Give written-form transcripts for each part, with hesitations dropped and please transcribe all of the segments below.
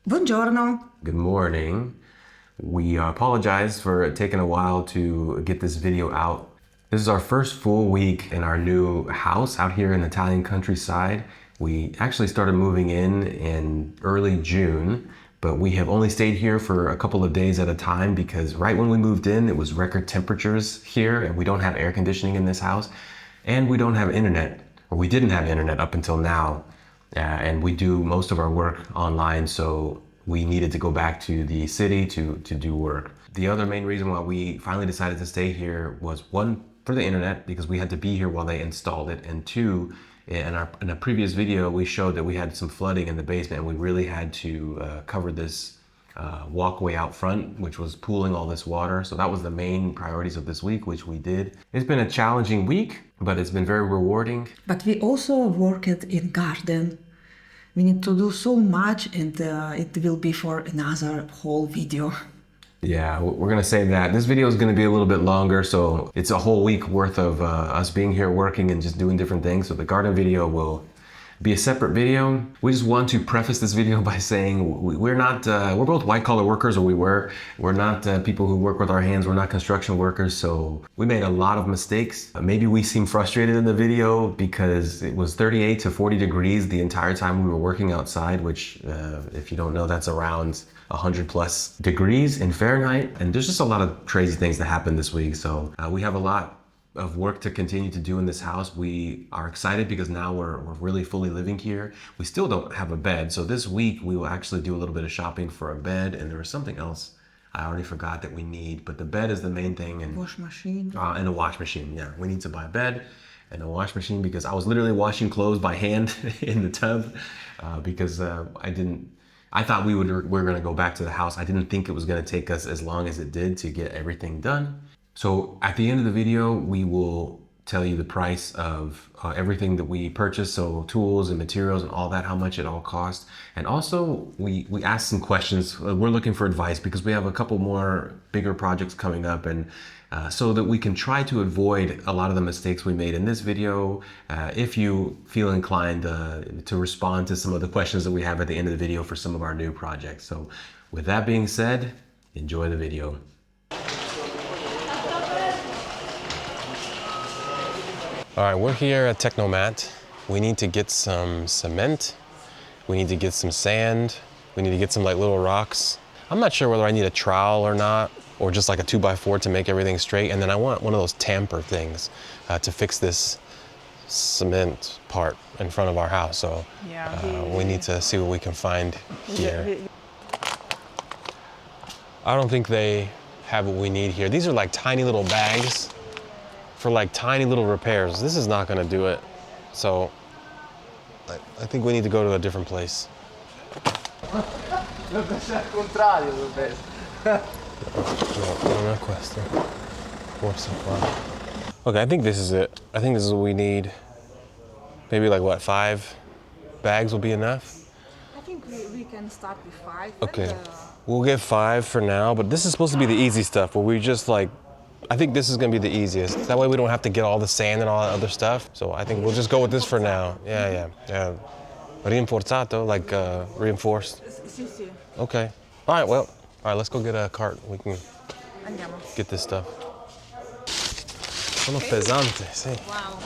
Buongiorno. Good morning. We apologize for taking a while to get this video out. This is our first full week in our new house out here in the Italian countryside. We actually started moving in early June, but we have only stayed here for a couple of days at a time because right when we moved in, it was record temperatures here and we don't have air conditioning in this house and we don't have internet, or we didn't have internet up until now. And we do most of our work online, so we needed to go back to the city to do work. The other main reason why we finally decided to stay here was one, for the internet, because we had to be here while they installed it, and two, in a previous video, we showed that we had some flooding in the basement and we really had to cover this walkway out front, which was pooling all this water. So that was the main priorities of this week, which we did. It's been a challenging week, but it's been very rewarding. But we also worked in garden. We need to do so much, and it will be for another whole video. Yeah, we're gonna save that. This video is gonna be a little bit longer, so it's a whole week worth of us being here working and just doing different things. So the garden video will be a separate video. We just want to preface this video by saying we're both white collar workers, or we're not people who work with our hands. We're not construction workers, so we made a lot of mistakes. Maybe we seem frustrated in the video because it was 38 to 40 degrees the entire time we were working outside, which if you don't know, that's around 100 plus degrees in Fahrenheit. And there's just a lot of crazy things that happened this week. So we have a lot of work to continue to do in this house. We are excited because now we're really fully living here. We still don't have a bed. So this week we will actually do a little bit of shopping for a bed, and there was something else I already forgot that we need, but the bed is the main thing. And Wash machine. And a wash machine. Yeah, we need to buy a bed and a wash machine because I was literally washing clothes by hand in the tub because I thought we were gonna go back to the house. I didn't think it was gonna take us as long as it did to get everything done. So at the end of the video, we will tell you the price of everything that we purchased, so tools and materials and all that, how much it all cost. And also we asked some questions. We're looking for advice because we have a couple more bigger projects coming up, and so that we can try to avoid a lot of the mistakes we made in this video. If you feel inclined to respond to some of the questions that we have at the end of the video for some of our new projects. So with that being said, enjoy the video. All right, we're here at Technomat. We need to get some cement. We need to get some sand. We need to get some like little rocks. I'm not sure whether I need a trowel or not, or just like a 2x4 to make everything straight. And then I want one of those tamper things to fix this cement part in front of our house. So we need to see what we can find here. I don't think they have what we need here. These are like tiny little bags for like tiny little repairs. This is not gonna do it. So I think we need to go to a different place. Dovrebbe essere al contrario, dovrebbe essere. No, non è questo. Forse qua. Okay, I think this is it. I think this is what we need. Maybe like what, 5 bags will be enough? I think we can start with 5. Okay, we'll get 5 for now, but this is supposed to be the easy stuff where we just like, I think this is gonna be the easiest. That way we don't have to get all the sand and all that other stuff. So I think we'll just go with this for now. Yeah. Rinforzato, like reinforced. Sì, sì. Okay. All right, let's go get a cart. We can Andiamo. get this stuff. Sono pesante, sì. Wow.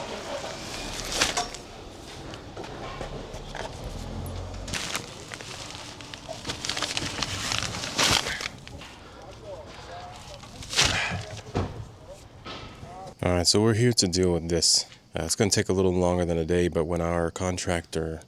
All right, so we're here to deal with this. It's going to take a little longer than a day, but when our contractor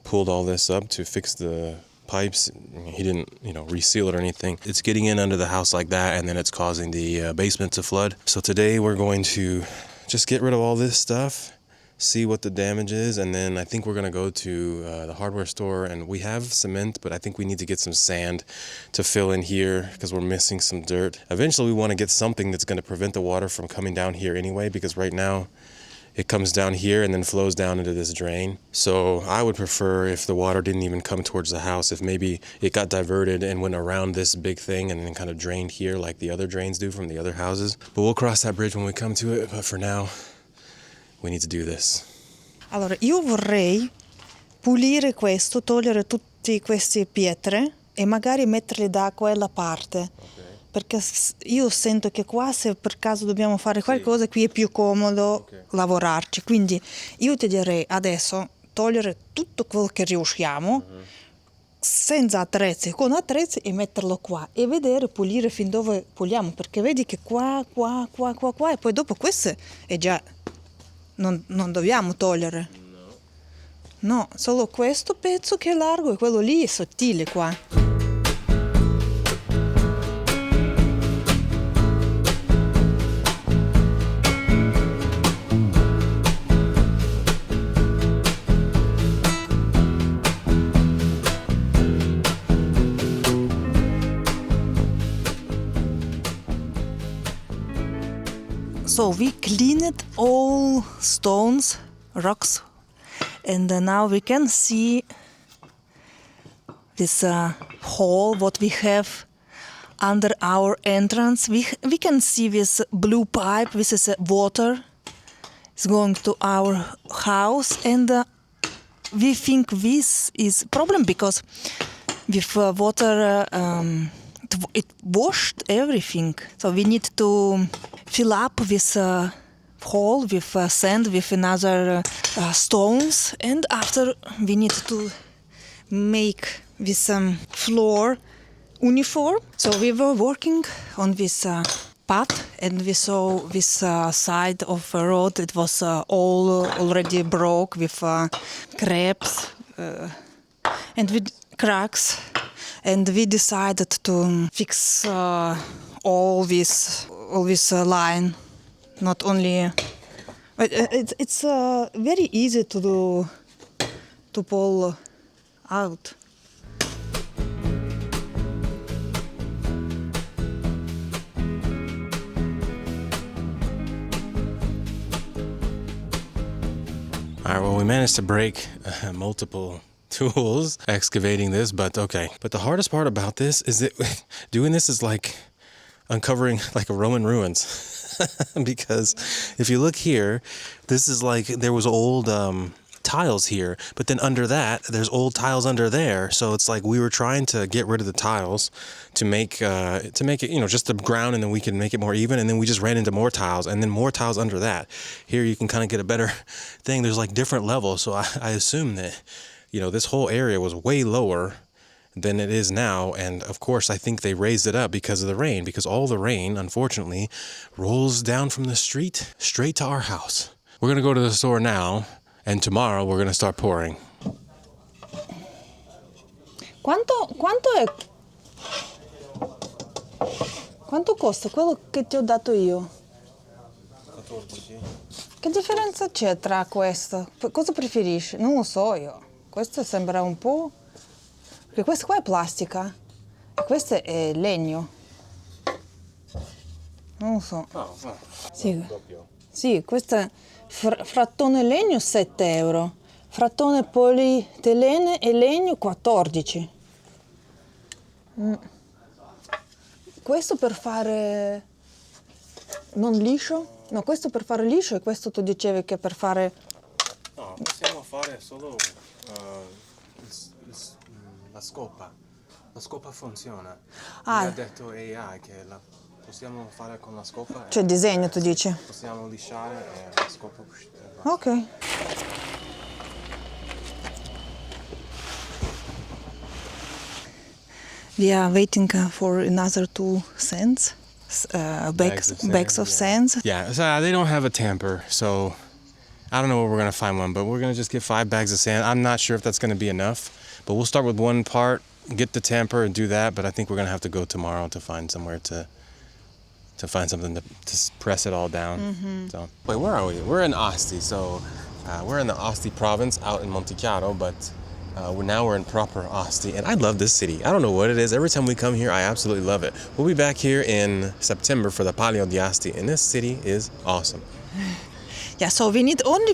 pulled all this up to fix the pipes, he didn't, reseal it or anything. It's getting in under the house like that, and then it's causing the basement to flood. So today we're going to just get rid of all this stuff, see what the damage is, and then I think we're gonna go to the hardware store, and we have cement, but I think we need to get some sand to fill in here because we're missing some dirt. Eventually we want to get something that's going to prevent the water from coming down here anyway, because right now it comes down here and then flows down into this drain. So I would prefer if the water didn't even come towards the house, if maybe it got diverted and went around this big thing and then kind of drained here like the other drains do from the other houses. But we'll cross that bridge when we come to it, but for now we need to do this. Allora, io vorrei pulire questo, togliere tutte queste pietre e magari metterle da quella parte. Perché io sento che qua, se per caso dobbiamo fare qualcosa, qui è più comodo lavorarci. Quindi io ti direi adesso togliere tutto quello che riusciamo, senza attrezzi, con attrezzi, e metterlo qua e vedere, pulire fin dove puliamo, perché vedi che qua e poi dopo questo è già, non dobbiamo togliere. No, solo questo pezzo che è largo e quello lì è sottile qua. So we cleaned all stones, rocks, and now we can see this hole what we have under our entrance. We can see this blue pipe. This is water. It's going to our house, and we think this is a problem because with water it washed everything. So we need to fill up this hole with sand, with another stones, and after we need to make this floor uniform. So we were working on this path, and we saw this side of the road. It was all already broke with cracks and with cracks. And we decided to fix all this line. Not only, it's very easy to do, to pull out. All right, well, we managed to break multiple tools excavating this, but okay. But the hardest part about this is that doing this is like uncovering like a Roman ruins. Because if you look here, this is like there was old tiles here, but then under that there's old tiles under there. So it's like we were trying to get rid of the tiles to make it, you know, just the ground, and then we can make it more even, and then we just ran into more tiles and then more tiles under that. Here you can kind of get a better thing. There's like different levels, so I assume that, you know, this whole area was way lower than it is now. And of course, I think they raised it up because of the rain, because all the rain, unfortunately, rolls down from the street straight to our house. We're going to go to the store now, and tomorrow we're going to start pouring. Quanto costa quello che ti ho dato io? 14. Che differenza c'è tra questo? Cosa preferisci? Non lo so io. Questo sembra un po'... Perché questa qua è plastica e questo è legno. Non lo so. Sì, questo è frattone legno 7 euro. Frattone polietilene e legno 14. Questo per fare non liscio? No, questo per fare liscio, e questo tu dicevi che per fare... No, possiamo fare solo la scopa. La scopa funziona. Mi ha detto AI che la possiamo fare con la scopa. Cioè disegno, tu dici? Possiamo lisciare e la scopa... Ok. We are waiting for another 2 cents. Bags of sands. Yeah, so they don't have a tamper, so I don't know where we're going to find one, but we're going to just get 5 bags of sand. I'm not sure if that's going to be enough, but we'll start with one part, get the tamper and do that, but I think we're going to have to go tomorrow to find somewhere to find something to press it all down. Mm-hmm. So, wait, where are we? We're in Asti, so we're in the Asti province out in Montichiaro, but now we're in proper Asti, and I love this city. I don't know what it is. Every time we come here, I absolutely love it. We'll be back here in September for the Palio di Asti, and this city is awesome. Yeah, so we need only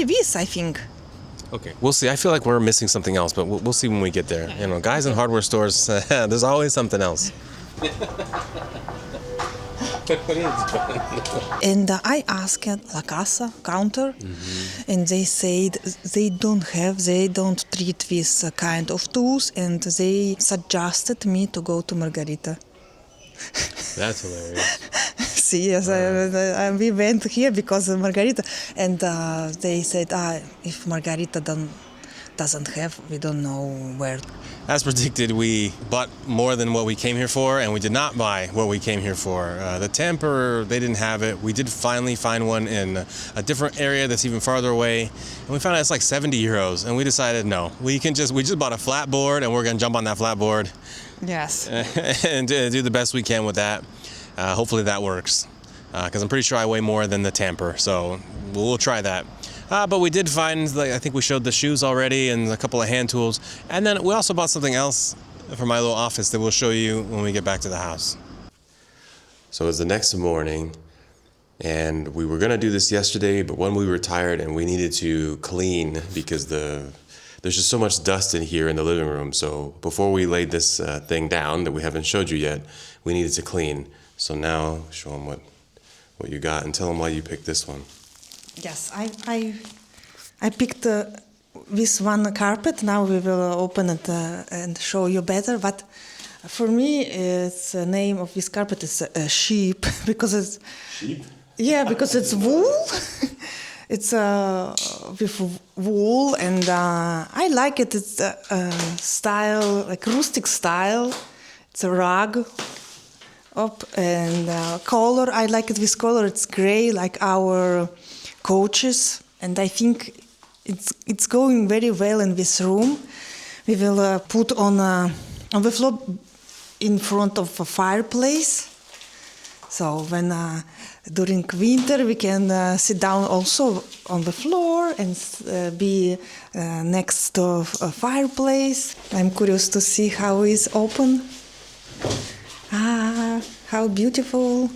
this, I think. Okay, we'll see. I feel like we're missing something else, but we'll see when we get there. You know, guys in hardware stores, there's always something else. And I asked La Casa counter, and they said they don't treat this kind of tools, and they suggested me to go to Margarita. That's hilarious. See, yes, we went here because of Margarita, and they said, if Margarita doesn't have, we don't know where. As predicted, we bought more than what we came here for, and we did not buy what we came here for. The tamper, they didn't have it. We did finally find one in a different area that's even farther away, and we found out it's like 70 euros, and we decided no, we just bought a flat board, and we're gonna jump on that flat board. Yes. And do the best we can with that. Hopefully that works, because I'm pretty sure I weigh more than the tamper, so we'll try that. But we did find, like, I think we showed the shoes already and a couple of hand tools. And then we also bought something else for my little office that we'll show you when we get back to the house. So it's the next morning, and we were gonna do this yesterday, but when we were tired and we needed to clean because there's just so much dust in here in the living room. So before we laid this thing down that we haven't showed you yet, we needed to clean. So now show them what you got and tell them why you picked this one. Yes, I picked this one carpet. Now we will open it and show you better. But for me, it's the name of this carpet is sheep because it's Sheep? Yeah, because it's wool. It's with wool, and I like it. It's style, like rustic style. It's a rug up, and color. I like it. This color. It's gray, like our couches, and I think it's going very well in this room. We will put on the floor in front of a fireplace. So when during winter we can sit down also on the floor and be next to a fireplace. I'm curious to see how it's open. How beautiful.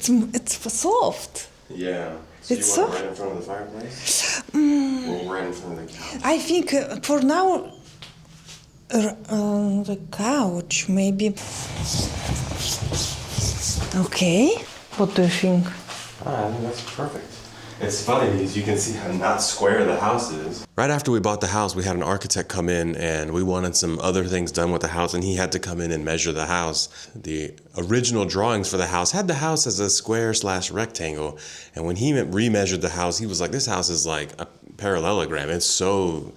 It's soft. Yeah. So It's you want so- it right in front of the fireplace? Or right in front of the couch? I think for now, the couch maybe. Okay. What do you think? I think that's perfect. It's funny because you can see how not square the house is. Right after we bought the house, we had an architect come in and we wanted some other things done with the house, and he had to come in and measure the house. The original drawings for the house had the house as a square/rectangle, and when he remeasured the house, he was like, this house is like a parallelogram. It's so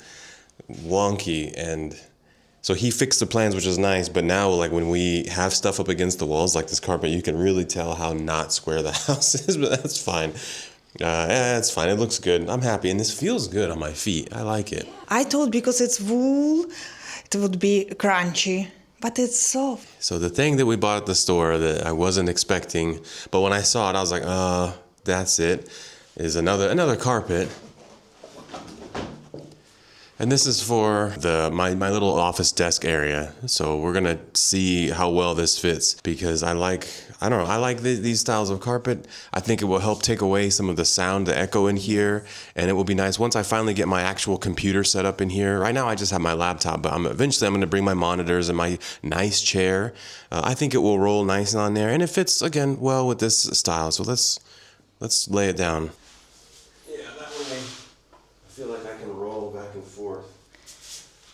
wonky, and so he fixed the plans, which is nice, but now like when we have stuff up against the walls like this carpet, you can really tell how not square the house is, but that's fine. It's fine. It looks good. I'm happy, and this feels good on my feet. I like it. I thought because it's wool, it would be crunchy, but it's soft. So the thing that we bought at the store that I wasn't expecting, but when I saw it, I was like, that's it, is another carpet. And this is for my little office desk area. So we're gonna see how well this fits, because I like these styles of carpet. I think it will help take away some of the sound, the echo in here, and it will be nice once I finally get my actual computer set up in here. Right now I just have my laptop, but eventually I'm gonna bring my monitors and my nice chair. I think it will roll nice on there, and it fits again well with this style. So let's lay it down. Yeah, that way I feel like I can roll back and forth.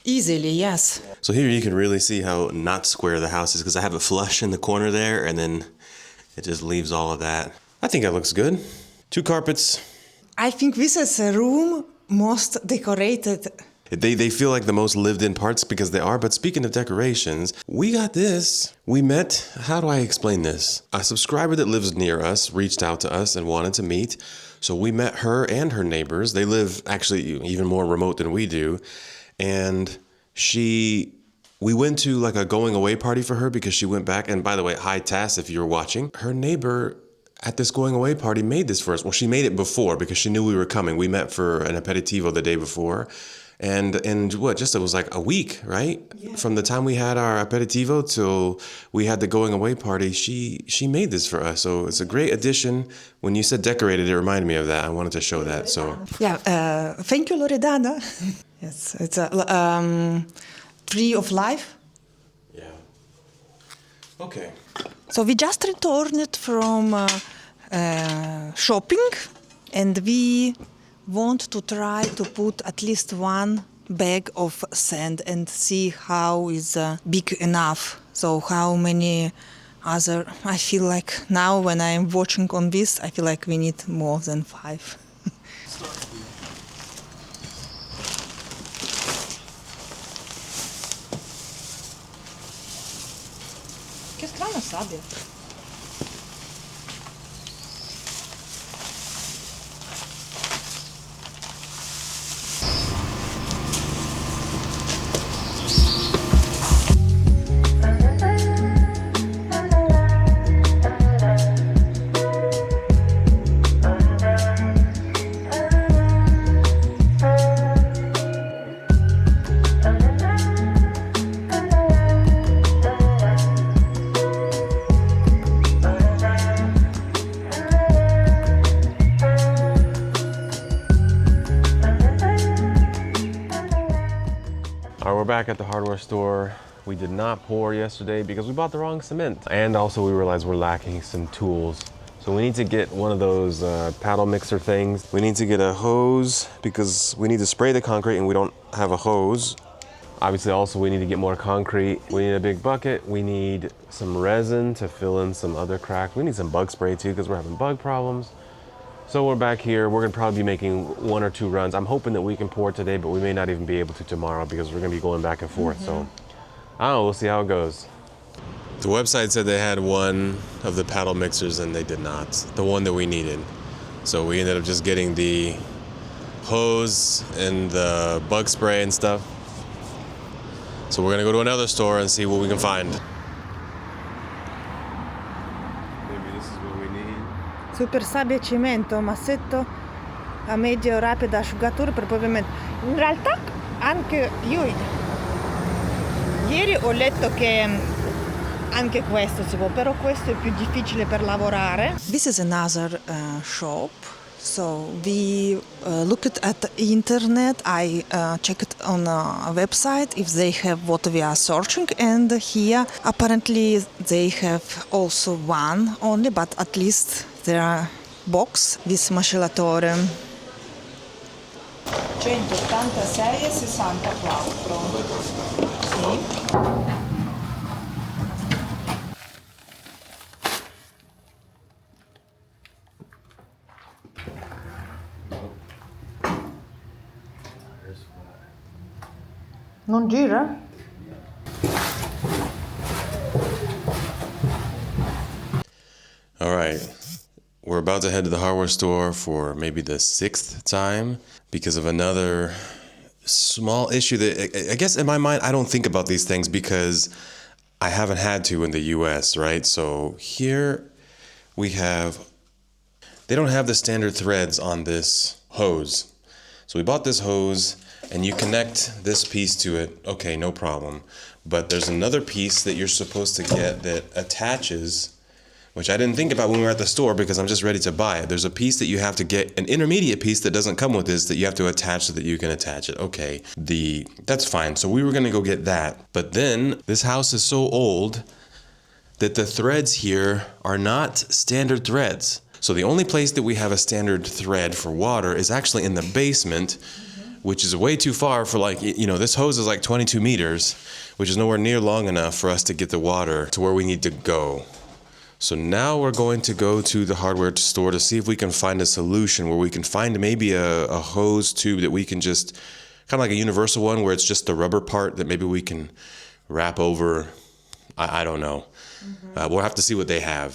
Easily, yes. So here you can really see how not square the house is, because I have it flush in the corner there, and then it just leaves all of that. I think that looks good. 2 carpets. I think this is a room most decorated. They feel like the most lived in parts because they are. But speaking of decorations, we got this. We met, how do I explain this? A subscriber that lives near us reached out to us and wanted to meet. So we met her and her neighbors. They live actually even more remote than we do. And we went to like a going away party for her because she went back. And by the way, hi Tass, if you're watching. Her neighbor at this going away party made this for us. Well, she made it before because she knew we were coming. We met for an aperitivo the day before. And it was like a week, right? Yeah. From the time we had our aperitivo till we had the going away party, she made this for us. So it's a great addition. When you said decorated, it reminded me of that. I wanted to show that. So Yeah, thank you, Loredana. Yes, it's tree of life. Yeah. Okay. So we just returned from shopping, and we want to try to put at least one bag of sand and see how is big enough. So how many other, I feel like now when I'm watching on this, I feel like we need more than 5. Che strana sabbia. All right, we're back at the hardware store. We did not pour yesterday because we bought the wrong cement. And also we realized we're lacking some tools. So we need to get one of those paddle mixer things. We need to get a hose because we need to spray the concrete and we don't have a hose. Obviously also we need to get more concrete. We need a big bucket. We need some resin to fill in some other cracks. We need some bug spray too because we're having bug problems. So we're back here. We're gonna probably be making 1 or 2 runs. I'm hoping that we can pour today, but we may not even be able to tomorrow because we're gonna be going back and forth. So I don't know, we'll see how it goes. The website said they had one of the paddle mixers and they did not. The one that we needed. So we ended up just getting the hose and the bug spray and stuff. So we're gonna go to another store and see what we can find. Maybe this is what we need. Super sabbia e cemento, massetto a medio rapida asciugatura per pavimento. In realtà anche io ieri ho letto che anche questo si può, però questo è più difficile per lavorare. This is another shop. So we looked at the internet. I checked on a website if they have what we are searching, and here apparently they have also one only, but at least there are box with macellatore. 186 e 64. Sì. Non gira? All right. We're about to head to the hardware store for maybe the 6th time because of another small issue that I guess in my mind, I don't think about these things because I haven't had to in the US, right? So here we have, they don't have the standard threads on this hose. So we bought this hose and you connect this piece to it. Okay, no problem. But there's another piece that you're supposed to get that attaches, which I didn't think about when we were at the store because I'm just ready to buy it. There's a piece that you have to get, an intermediate piece that doesn't come with this that you have to attach so that you can attach it. Okay, that's fine. So we were gonna go get that. But then this house is so old that the threads here are not standard threads. So the only place that we have a standard thread for water is actually in the basement, which is way too far for this hose is like 22 meters, which is nowhere near long enough for us to get the water to where we need to go. So now we're going to go to the hardware store to see if we can find a solution where we can find maybe a hose tube that we can just, kind of like a universal one where it's just the rubber part that maybe we can wrap over. I don't know. We'll have to see what they have.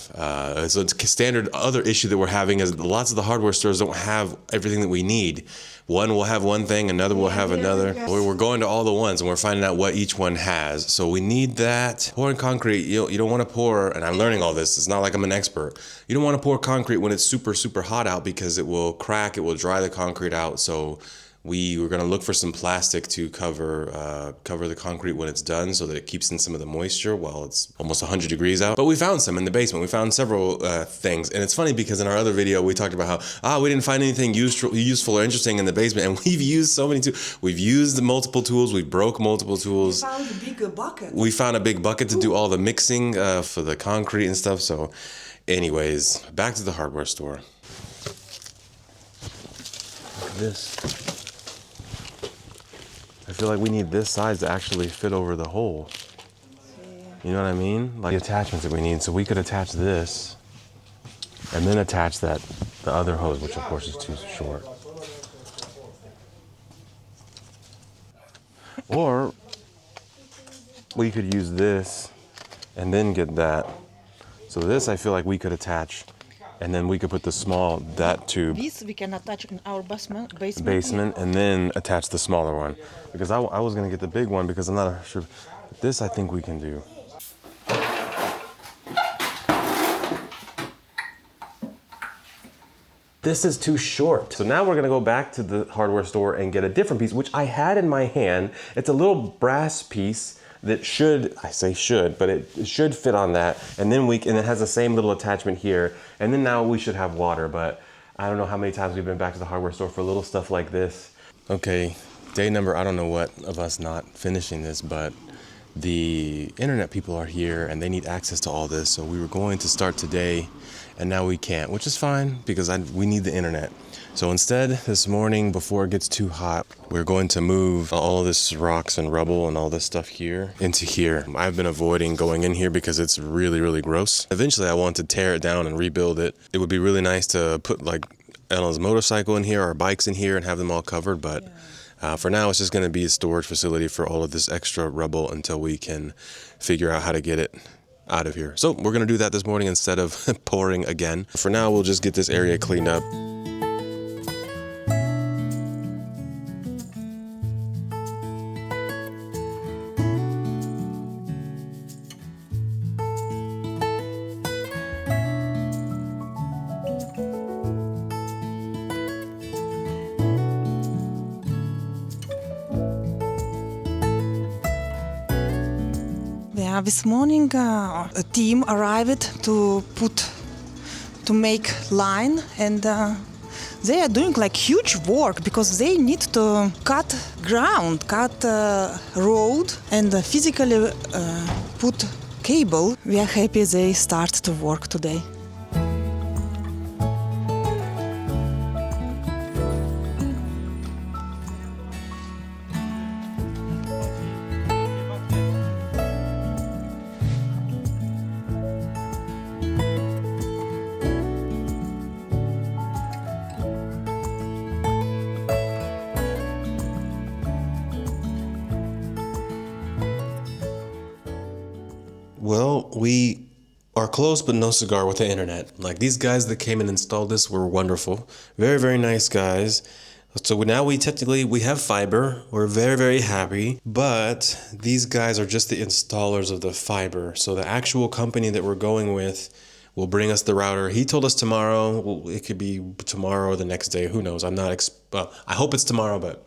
So it's a standard other issue that we're having is lots of the hardware stores don't have everything that we need. One will have one thing, another will have another. We're going to all the ones and we're finding out what each one has. So we need that. Pouring concrete, you don't want to pour, and I'm learning all this. It's not like I'm an expert. You don't want to pour concrete when it's super, super hot out because it will crack, it will dry the concrete out. So We were going to look for some plastic to cover the concrete when it's done so that it keeps in some of the moisture while it's almost 100 degrees out. But we found some in the basement. We found several things. And it's funny because in our other video, we talked about how, we didn't find anything useful or interesting in the basement. And we've used so many tools. We've used multiple tools. We broke multiple tools. We found a big bucket. We found a big bucket to do all the mixing for the concrete and stuff. So anyways, back to the hardware store. Look at this. I feel like we need this size to actually fit over the hole. You know what I mean? Like the attachments that we need. So we could attach this and then attach the other hose, which of course is too short. Or we could use this and then get that. So this I feel like we could attach and then we could put that tube. This we can attach in our basement. And then attach the smaller one. Because I was gonna get the big one because I'm not sure. This I think we can do. This is too short. So now we're gonna go back to the hardware store and get a different piece, which I had in my hand. It's a little brass piece that should, I say should, but it should fit on that. And then and it has the same little attachment here. And then now we should have water, but I don't know how many times we've been back to the hardware store for little stuff like this. Okay, day number, I don't know what of us not finishing this, but the internet people are here and they need access to all this. So we were going to start today and now we can't, which is fine because we need the internet. So instead, this morning, before it gets too hot, we're going to move all of this rocks and rubble and all this stuff here into here. I've been avoiding going in here because it's really, really gross. Eventually, I want to tear it down and rebuild it. It would be really nice to put like Ella's motorcycle in here, our bikes in here, and have them all covered. But for now, it's just going to be a storage facility for all of this extra rubble until we can figure out how to get it out of here. So we're going to do that this morning instead of pouring again. For now, we'll just get this area cleaned up. This morning a team arrived to make line, and they are doing like huge work because they need to cut ground, cut road, and physically put cable. We are happy they start to work today. Well, we are close, but no cigar with the internet. Like, these guys that came and installed this were wonderful. Very, very nice guys. So now we have fiber. We're very, very happy. But these guys are just the installers of the fiber. So the actual company that we're going with will bring us the router. He told us tomorrow. Well, it could be tomorrow or the next day. Who knows? I hope it's tomorrow, but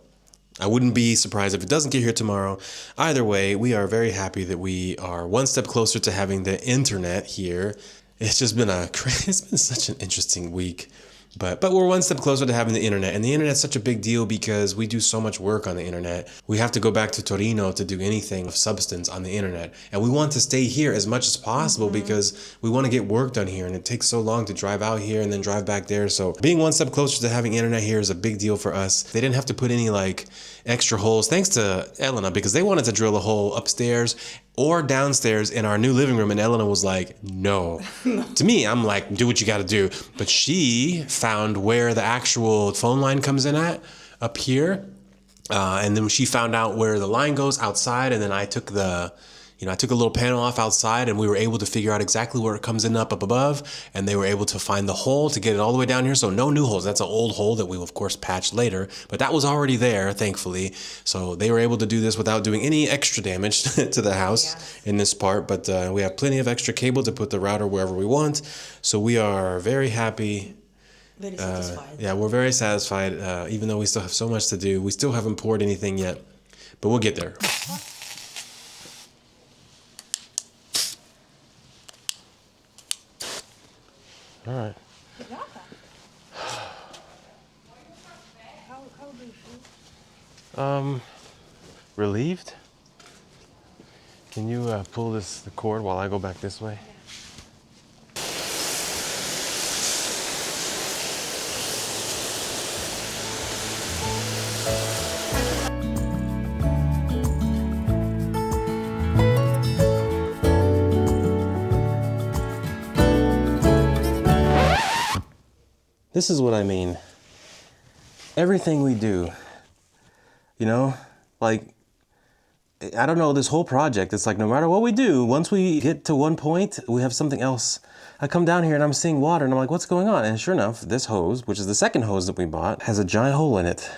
I wouldn't be surprised if it doesn't get here tomorrow. Either way, we are very happy that we are one step closer to having the internet here. It's just been it's been such an interesting week. But we're one step closer to having the internet. And the internet's such a big deal because we do so much work on the internet. We have to go back to Torino to do anything of substance on the internet. And we want to stay here as much as possible because we want to get work done here. And it takes so long to drive out here and then drive back there. So being one step closer to having internet here is a big deal for us. They didn't have to put any like extra holes, thanks to Elena, because they wanted to drill a hole upstairs or downstairs in our new living room, and Elena was like, no. To me, I'm like, do what you gotta do. But she found where the actual phone line comes in at, up here. And then she found out where the line goes outside, and then I took I took a little panel off outside, and we were able to figure out exactly where it comes in up above, and they were able to find the hole to get it all the way down here. So no new holes. That's an old hole that we will of course patch later, but that was already there, thankfully. So they were able to do this without doing any extra damage to the house in this part, but we have plenty of extra cable to put the router wherever we want. So we are very happy Very satisfied. Yeah, we're very satisfied. Even though we still have so much to do, we still haven't poured anything yet, but we'll get there. All right. How do you feel? Relieved? Can you pull the cord while I go back this way? This is what I mean. Everything we do, you know, like, I don't know, this whole project, it's like no matter what we do, once we get to one point, we have something else. I come down here and I'm seeing water and I'm like, what's going on? And sure enough, this hose, which is the second hose that we bought, has a giant hole in it.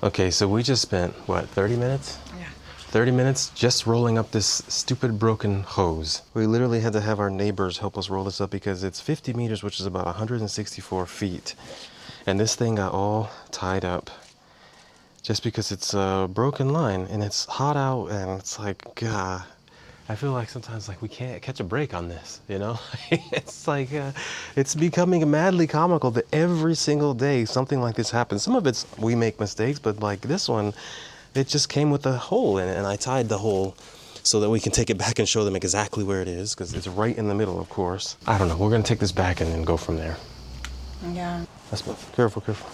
Okay, so we just spent, what, 30 minutes? 30 minutes just rolling up this stupid broken hose. We literally had to have our neighbors help us roll this up because it's 50 meters, which is about 164 feet. And this thing got all tied up just because it's a broken line and it's hot out and it's like, God, I feel like sometimes like we can't catch a break on this, you know? It's like, it's becoming madly comical that every single day something like this happens. Some of it's, we make mistakes, but like this one, it just came with a hole in it, and I tied the hole so that we can take it back and show them exactly where it is, because it's right in the middle, of course. I don't know, we're gonna take this back and then go from there. Yeah. Let's move. Careful, careful.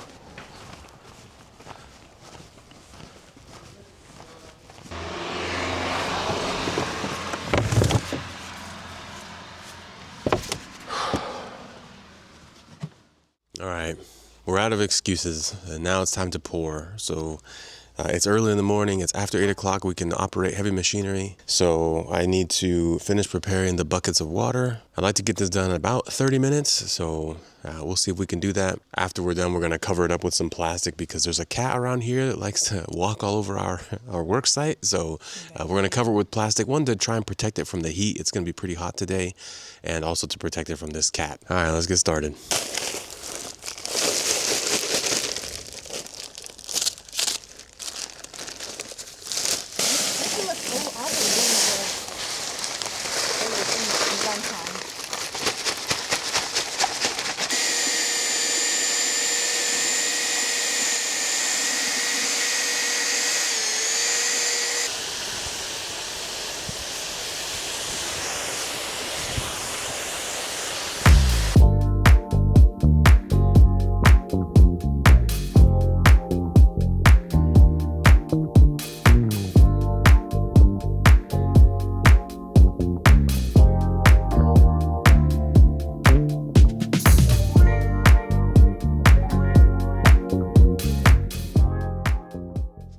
All right, we're out of excuses, and now it's time to pour. So it's early in the morning, it's after 8 o'clock, we can operate heavy machinery. So I need to finish preparing the buckets of water. I'd like to get this done in about 30 minutes, so we'll see if we can do that. After we're done, we're gonna cover it up with some plastic because there's a cat around here that likes to walk all over our work site. So we're gonna cover it with plastic, one to try and protect it from the heat. It's gonna be pretty hot today, and also to protect it from this cat. All right, let's get started.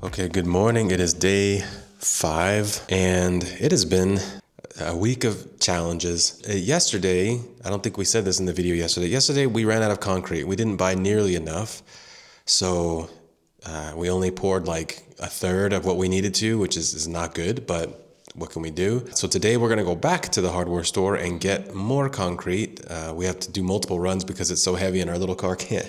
Okay, good morning. It is day 5, and it has been a week of challenges. Yesterday, I don't think we said this in the video yesterday. Yesterday, we ran out of concrete. We didn't buy nearly enough, so we only poured like a third of what we needed to, which is not good, but what can we do? So today we're gonna go back to the hardware store and get more concrete. We have to do multiple runs because it's so heavy and our little car can't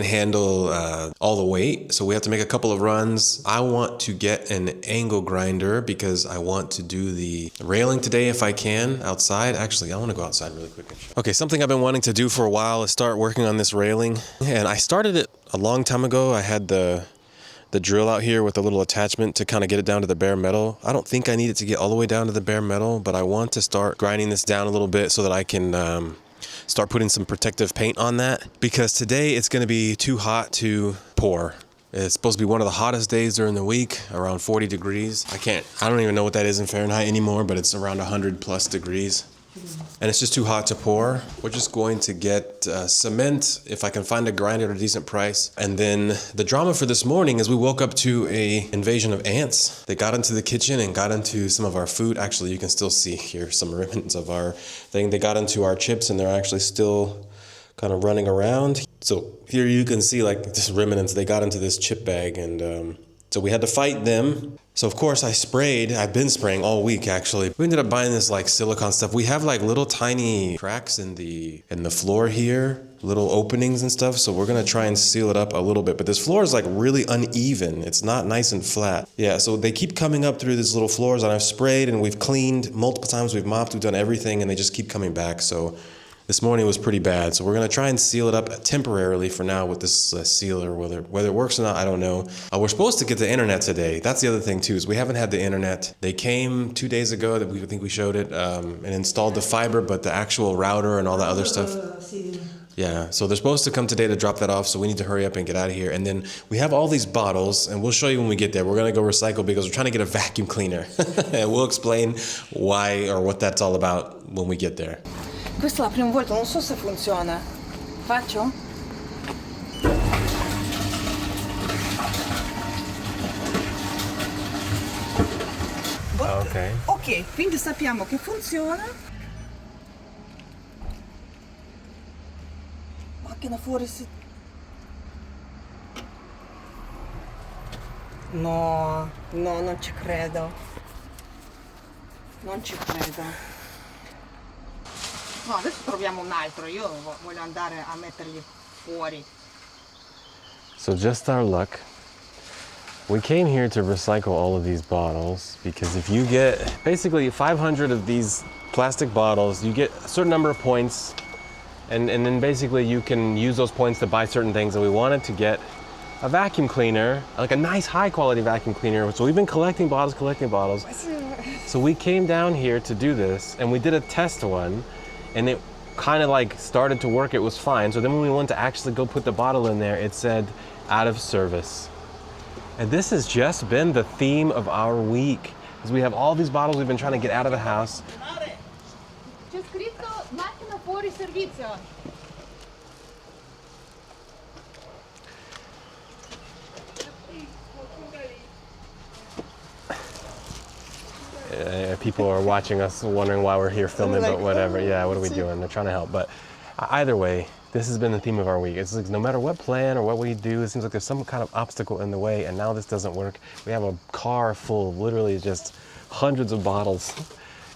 handle all the weight, so we have to make a couple of runs. I want to get an angle grinder because I want to do the railing today if I can outside. Actually, I want to go outside really quick. Okay, something I've been wanting to do for a while is start working on this railing, and I started it a long time ago. I had the drill out here with a little attachment to kind of get it down to the bare metal. I don't think I need it to get all the way down to the bare metal, but I want to start grinding this down a little bit so that I can start putting some protective paint on that, because today it's going to be too hot to pour. It's supposed to be one of the hottest days during the week, around 40 degrees. I don't even know what that is in Fahrenheit anymore, but it's around 100 plus degrees. And it's just too hot to pour. We're just going to get cement, if I can find a grinder at a decent price. And then the drama for this morning is we woke up to an invasion of ants. They got into the kitchen and got into some of our food. Actually, you can still see here some remnants of our thing. They got into our chips and they're actually still kind of running around. So here you can see like just remnants. They got into this chip bag, and so we had to fight them. So of course I've been spraying all week actually. We ended up buying this like silicone stuff. We have like little tiny cracks in the floor here, little openings and stuff. So we're gonna try and seal it up a little bit. But this floor is like really uneven. It's not nice and flat. Yeah, so they keep coming up through these little floors, and I've sprayed and we've cleaned multiple times, we've mopped, we've done everything, and they just keep coming back. So this morning was pretty bad, so we're gonna try and seal it up temporarily for now with this sealer. Whether it works or not, I don't know. We're supposed to get the internet today. That's the other thing too, is we haven't had the internet. They came 2 days ago, I think we showed it, and installed the fiber, but the actual router and all that other stuff. Yeah, so they're supposed to come today to drop that off, so we need to hurry up and get out of here. And then we have all these bottles, and we'll show you when we get there. We're gonna go recycle because we're trying to get a vacuum cleaner. And we'll explain why or what that's all about when we get there. Questa è la prima volta, non so se funziona. Faccio? Okay. Ok, quindi sappiamo che funziona. Macchina fuori si... No, non ci credo. Non ci credo. No, adesso troviamo un altro, io voglio andare a metterli fuori. So just our luck. We came here to recycle all of these bottles because if you get basically 500 of these plastic bottles, you get a certain number of points, and then basically you can use those points to buy certain things. And we wanted to get a vacuum cleaner, like a nice high quality vacuum cleaner. So we've been collecting bottles. So we came down here to do this, and we did a test one, and it kind of like started to work. It was fine. So then when we went to actually go put the bottle in there, it said out of service. And this has just been the theme of our week, is we have all these bottles we've been trying to get out of the house. C'è scritto macchina fuori servizio. People are watching us wondering why we're here filming, but whatever. Yeah, what are we doing? They're trying to help. But either way, this has been the theme of our week. It's like no matter what plan or what we do, it seems like there's some kind of obstacle in the way, and now this doesn't work. We have a car full of literally just hundreds of bottles.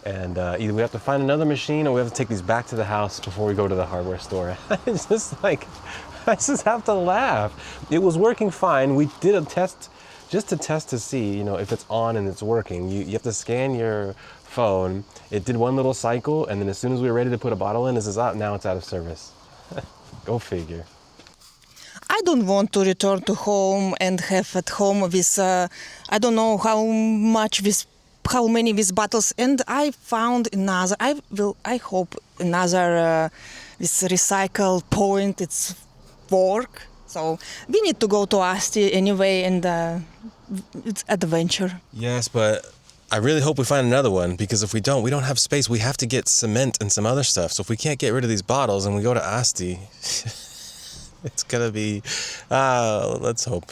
And either we have to find another machine or we have to take these back to the house before we go to the hardware store. It's just like, I just have to laugh. It was working fine. We did a test just to test to see, if it's on and it's working. You have to scan your phone. It did one little cycle, and then as soon as we were ready to put a bottle in, this is out. Now it's out of service. Go figure. I don't want to return to home and have at home this, I don't know how many these bottles, and I found another, I hope another this recycle point, it's work. So we need to go to Asti anyway, and it's adventure. Yes, but I really hope we find another one, because if we don't have space. We have to get cement and some other stuff. So if we can't get rid of these bottles and we go to Asti, it's gonna be, let's hope.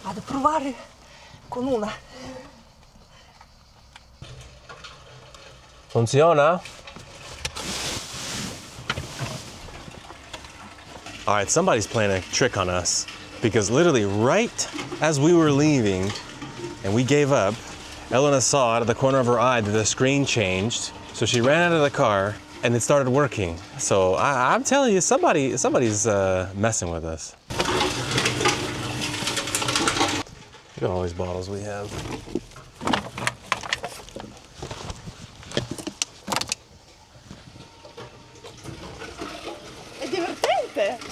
Vado a provare con una. Funciona? All right, somebody's playing a trick on us, because literally right as we were leaving and we gave up, Elena saw out of the corner of her eye that the screen changed. So she ran out of the car and it started working. So I'm telling you, somebody's messing with us. Look at all these bottles we have. È divertente.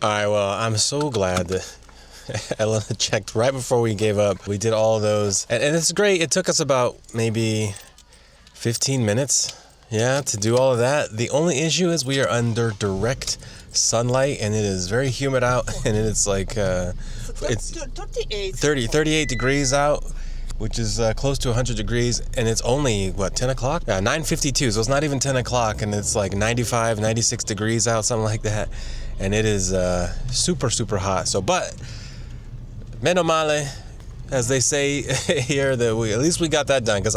All right, well, I'm so glad that Elena checked right before we gave up. We did all of those, and it's great. It took us about maybe 15 minutes, to do all of that. The only issue is we are under direct sunlight, and it is very humid out, and it's like it's 38 degrees out, which is close to 100 degrees, and it's only 10 o'clock? 9:52, so it's not even 10 o'clock, and it's like 95, 96 degrees out, something like that, and it is super, super hot. So, but meno male, as they say here, that at least we got that done, because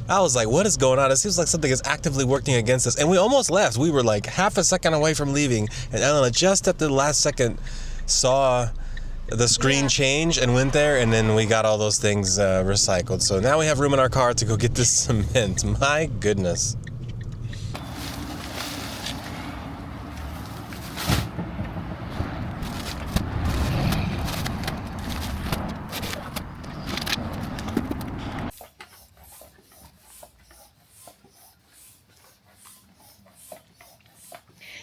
I was like, what is going on? It seems like something is actively working against us. And we almost left. We were like half a second away from leaving. And Elena just at the last second saw the screen change and went there. And then we got all those things recycled. So now we have room in our car to go get this cement. My goodness.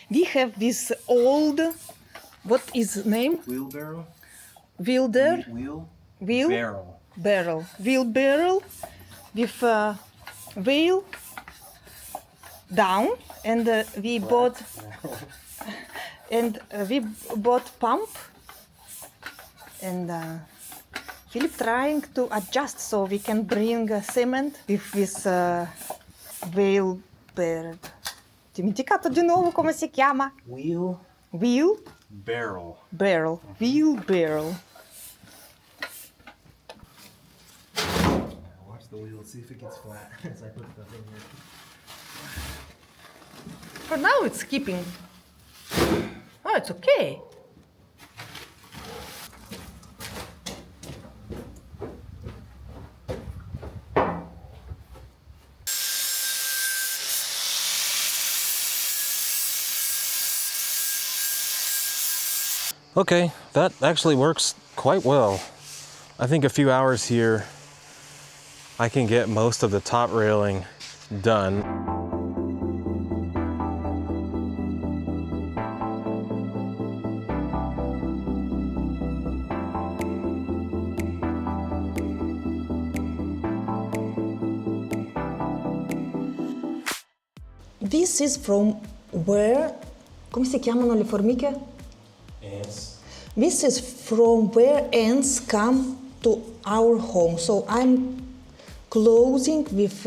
We have this old, what is name? Wheelbarrow? Wheelder? Wheel? Barrel. Barrel. Wheel barrel with wheel down, and we bought pump, and Philip trying to adjust so we can bring cement with this wheel barrel. Dimenticato di nuovo come si chiama? Wheel Wheel barrel. barrel. Wheel barrel. Watch the wheel, see if it gets flat as I put the thing here. For now it's keeping. Oh, it's okay. Okay, that actually works quite well. I think a few hours here, I can get most of the top railing done. This is from where, come si chiamano le formiche? Ants. This is from where ants come to our home. So I'm closing with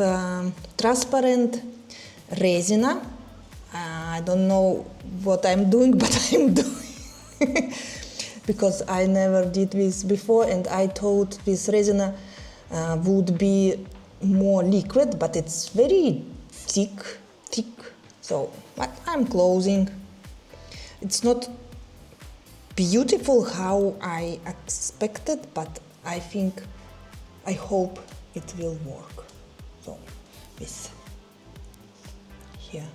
transparent resina. I don't know what I'm doing, but I'm doing because I never did this before, and I thought this resina would be more liquid, but it's very thick. So but I'm closing. It's not beautiful how I expected, but I hope it will work. So this here.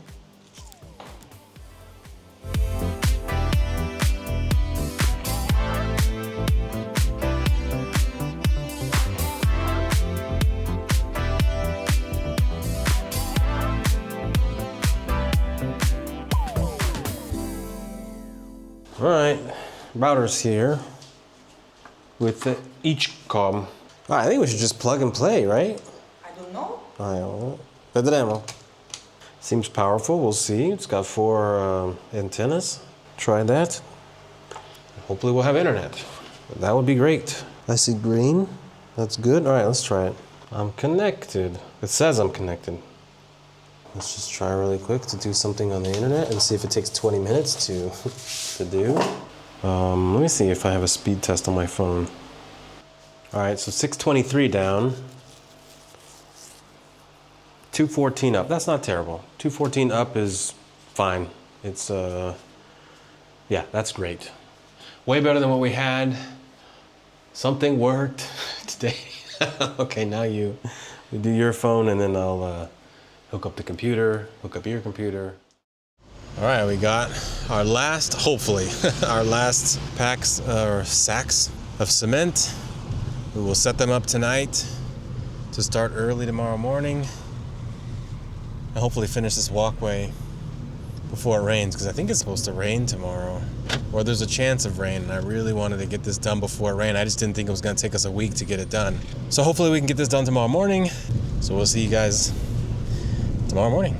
All right, router's here with the each comm. I think we should just plug and play, right? I don't know. I don't know. Vedremo. Seems powerful, we'll see. It's got 4 antennas. Try that. Hopefully we'll have internet. That would be great. I see green. That's good. All right, let's try it. I'm connected. It says I'm connected. Let's just try really quick to do something on the internet and see if it takes 20 minutes to do. Let me see if I have a speed test on my phone. All right, so 623 down. 214 up. That's not terrible. 214 up is fine. It's yeah, that's great. Way better than what we had. Something worked today. Okay, now you do your phone, and then I'll hook up the computer, hook up your computer. All right, we got our last, hopefully, our last packs or sacks of cement. We will set them up tonight to start early tomorrow morning and hopefully finish this walkway before it rains, because I think it's supposed to rain tomorrow, or there's a chance of rain, and I really wanted to get this done before it rained. I just didn't think it was going to take us a week to get it done. So hopefully we can get this done tomorrow morning. So we'll see you guys tomorrow morning.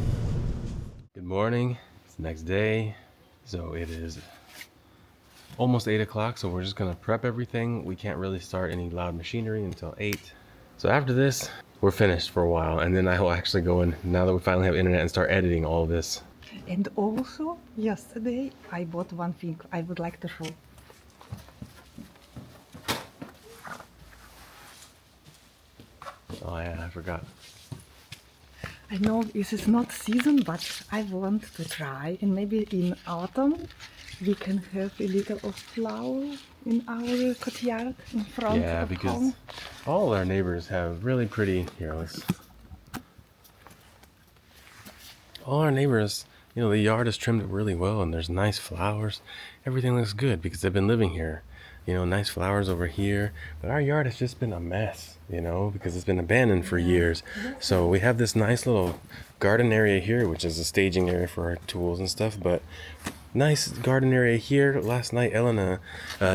Good morning. It's the next day. So it is almost 8 o'clock, so we're just gonna prep everything. We can't really start any loud machinery until 8. So after this, we're finished for a while, and then I will actually go in, now that we finally have internet, and start editing all of this. And also, yesterday I bought one thing I would like to show. Oh yeah, I forgot. I know this is not season, but I want to try, and maybe in autumn we can have a little of flower in our courtyard in front of home. all our neighbors have really pretty, all our neighbors, the yard is trimmed really well and there's nice flowers. Everything looks good because they've been living here. Nice flowers over here. But our yard has just been a mess, because it's been abandoned for years. So we have this nice little garden area here, which is a staging area for our tools and stuff. But nice garden area here. Last night, Elena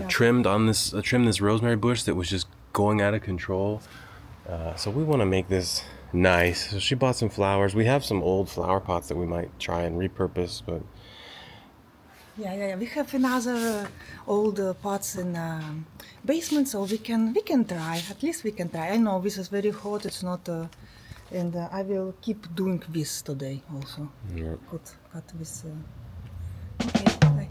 trimmed this rosemary bush that was just going out of control. So we want to make this nice. So she bought some flowers. We have some old flower pots that we might try and repurpose, but Yeah. We have another old pots in basement, so we can try. At least we can try. I know this is very hot. It's not, and I will keep doing this today also. yeah. Cut this. Okay. Bye.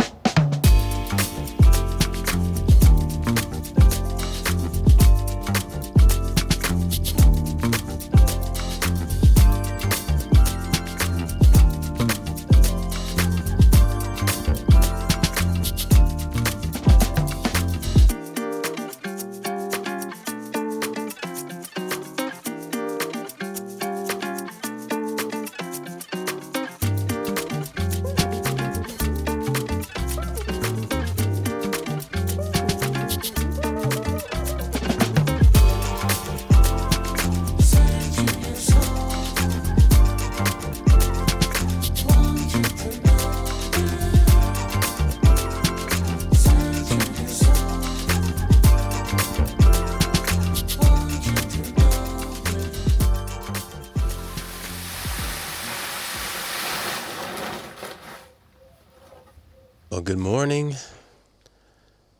Well, good morning.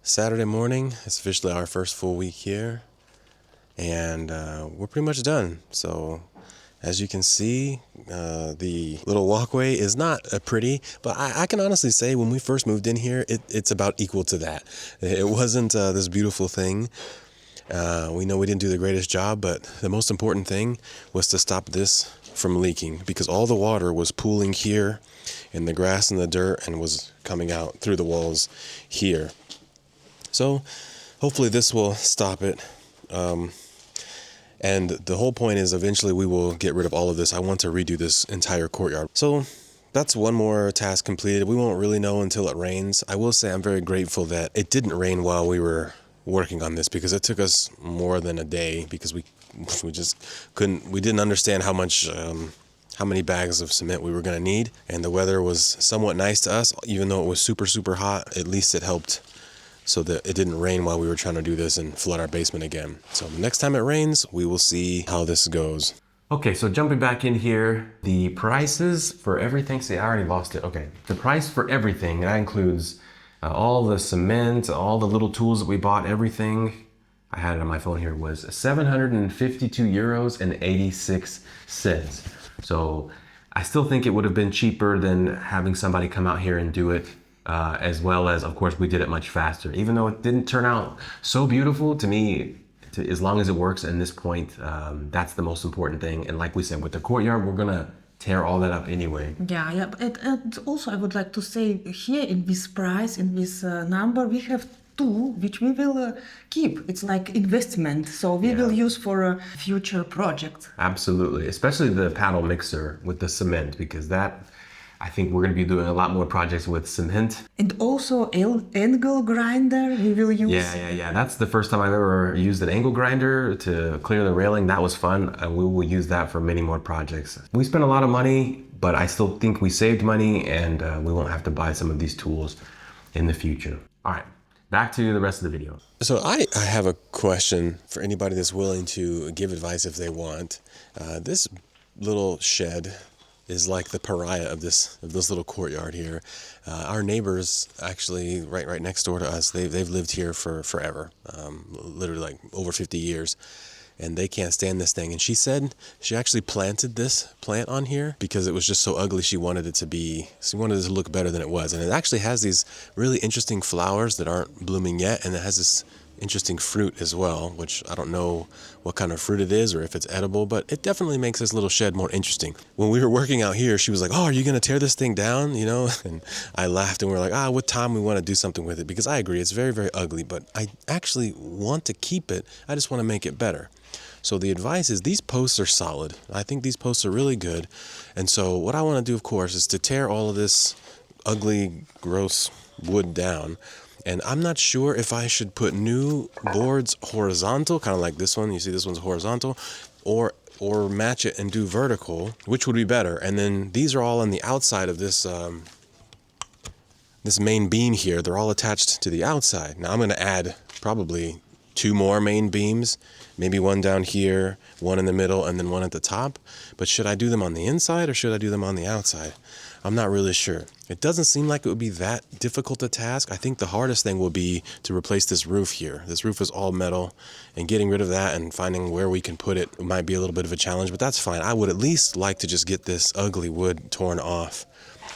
Saturday morning. It's officially our first full week here. And we're pretty much done. So as you can see, the little walkway is not pretty, but I can honestly say when we first moved in here, it's about equal to that. It wasn't this beautiful thing. We know we didn't do the greatest job, but the most important thing was to stop this from leaking, because all the water was pooling here in the grass and the dirt and was coming out through the walls here. So hopefully this will stop it. And the whole point is eventually we will get rid of all of this. I want to redo this entire courtyard. So that's one more task completed. We won't really know until it rains. I will say I'm very grateful that it didn't rain while we were working on this, because it took us more than a day, because we just we didn't understand how many bags of cement we were going to need. And the weather was somewhat nice to us, even though it was super, super hot. At least it helped so that it didn't rain while we were trying to do this and flood our basement again. So the next time it rains, we will see how this goes. Okay, so jumping back in here, the prices for everything, see, I already lost it. Okay, the price for everything, that includes all the cement, all the little tools that we bought, everything, I had it on my phone here, was 752 euros and 86 cents. So I still think it would have been cheaper than having somebody come out here and do it, as well as, of course, we did it much faster. Even though it didn't turn out so beautiful, to me, as long as it works in this point, that's the most important thing. And like we said, with the courtyard, we're gonna tear all that up anyway. Yeah. And also I would like to say here in this price, in this number, we have two which we will keep. It's like investment, so we will use for a future project. Absolutely, especially the paddle mixer with the cement, because that, I think we're going to be doing a lot more projects with cement. And also angle grinder we will use. Yeah. That's the first time I've ever used an angle grinder to clear the railing. That was fun, and we will use that for many more projects. We spent a lot of money, but I still think we saved money, and we won't have to buy some of these tools in the future. All right, back to the rest of the video. So I have a question for anybody that's willing to give advice if they want. This little shed is like the pariah of this little courtyard here. Our neighbors, actually, right next door to us, they've lived here for forever, literally like over 50 years, and they can't stand this thing. And she said she actually planted this plant on here because it was just so ugly. She wanted it to look better than it was, and it actually has these really interesting flowers that aren't blooming yet, and it has this interesting fruit as well, which I don't know what kind of fruit it is or if it's edible, but it definitely makes this little shed more interesting. When we were working out here, she was like, "Oh, are you going to tear this thing down?" You know, and I laughed and we were like, what time we want to do something with it, because I agree, it's very, very ugly, but I actually want to keep it. I just want to make it better. So the advice is these posts are solid. I think these posts are really good. And so what I want to do, of course, is to tear all of this ugly, gross wood down. And I'm not sure if I should put new boards horizontal, kind of like this one. You see this one's horizontal, or match it and do vertical, which would be better. And then these are all on the outside of this this main beam here. They're all attached to the outside. Now I'm going to add probably 2 more main beams, maybe one down here, one in the middle, and then one at the top. But should I do them on the inside or should I do them on the outside? I'm not really sure. It doesn't seem like it would be that difficult a task. I think the hardest thing will be to replace this roof here. This roof is all metal, and getting rid of that and finding where we can put it might be a little bit of a challenge, but that's fine. I would at least like to just get this ugly wood torn off.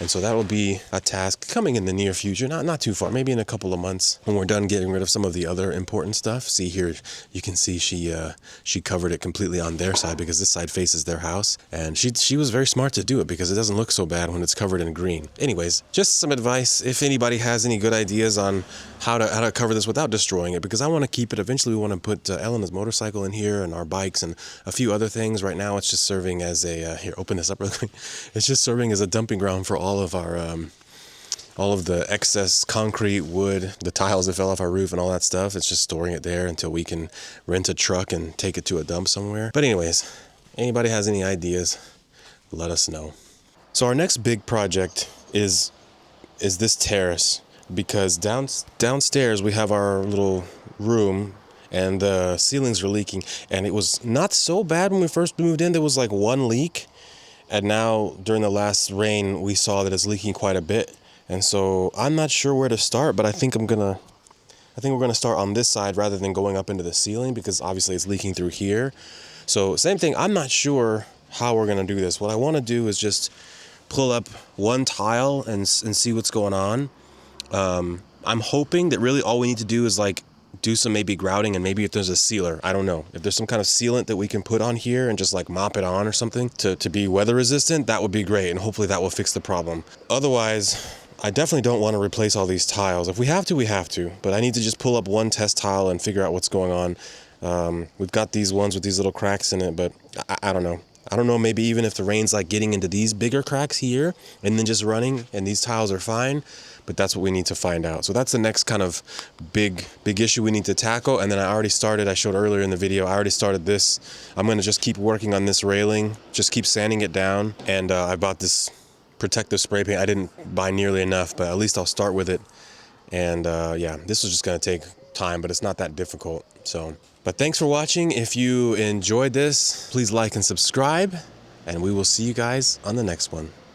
And so that will be a task coming in the near future, not too far, maybe in a couple of months when we're done getting rid of some of the other important stuff. See here, you can see she covered it completely on their side because this side faces their house. And she was very smart to do it because it doesn't look so bad when it's covered in green. Anyways, just some advice if anybody has any good ideas on how to cover this without destroying it, because I want to keep it. Eventually we want to put Elena's motorcycle in here and our bikes and a few other things. Right now it's just serving as a, here, open this up real quick. It's just serving as a dumping ground for all of our all of the excess concrete, wood, the tiles that fell off our roof and all that stuff. It's just storing it there until we can rent a truck and take it to a dump somewhere. But anyways, anybody has any ideas, let us know. So our next big project is this terrace, because downstairs we have our little room and the ceilings are leaking, and it was not so bad when we first moved in. There was like 1 leak. And now during the last rain, we saw that it's leaking quite a bit. And so I'm not sure where to start, but I think we're gonna start on this side rather than going up into the ceiling, because obviously it's leaking through here. So same thing, I'm not sure how we're gonna do this. What I wanna do is just pull up 1 tile and see what's going on. I'm hoping that really all we need to do is like do some maybe grouting, and maybe if there's a sealer, I don't know, if there's some kind of sealant that we can put on here and just like mop it on or something to be weather resistant, that would be great, and hopefully that will fix the problem. Otherwise, I definitely don't want to replace all these tiles. If we have to, we have to, but I need to just pull up 1 test tile and figure out what's going on. We've got these ones with these little cracks in it, but I don't know. I don't know, maybe even if the rain's like getting into these bigger cracks here and then just running and these tiles are fine, but that's what we need to find out. So that's the next kind of big issue we need to tackle. And then I showed earlier in the video, I already started this. I'm gonna just keep working on this railing, just keep sanding it down. And I bought this protective spray paint. I didn't buy nearly enough, but at least I'll start with it. And yeah, this is just gonna take time, but it's not that difficult. So, but thanks for watching. If you enjoyed this, please like and subscribe, and we will see you guys on the next one.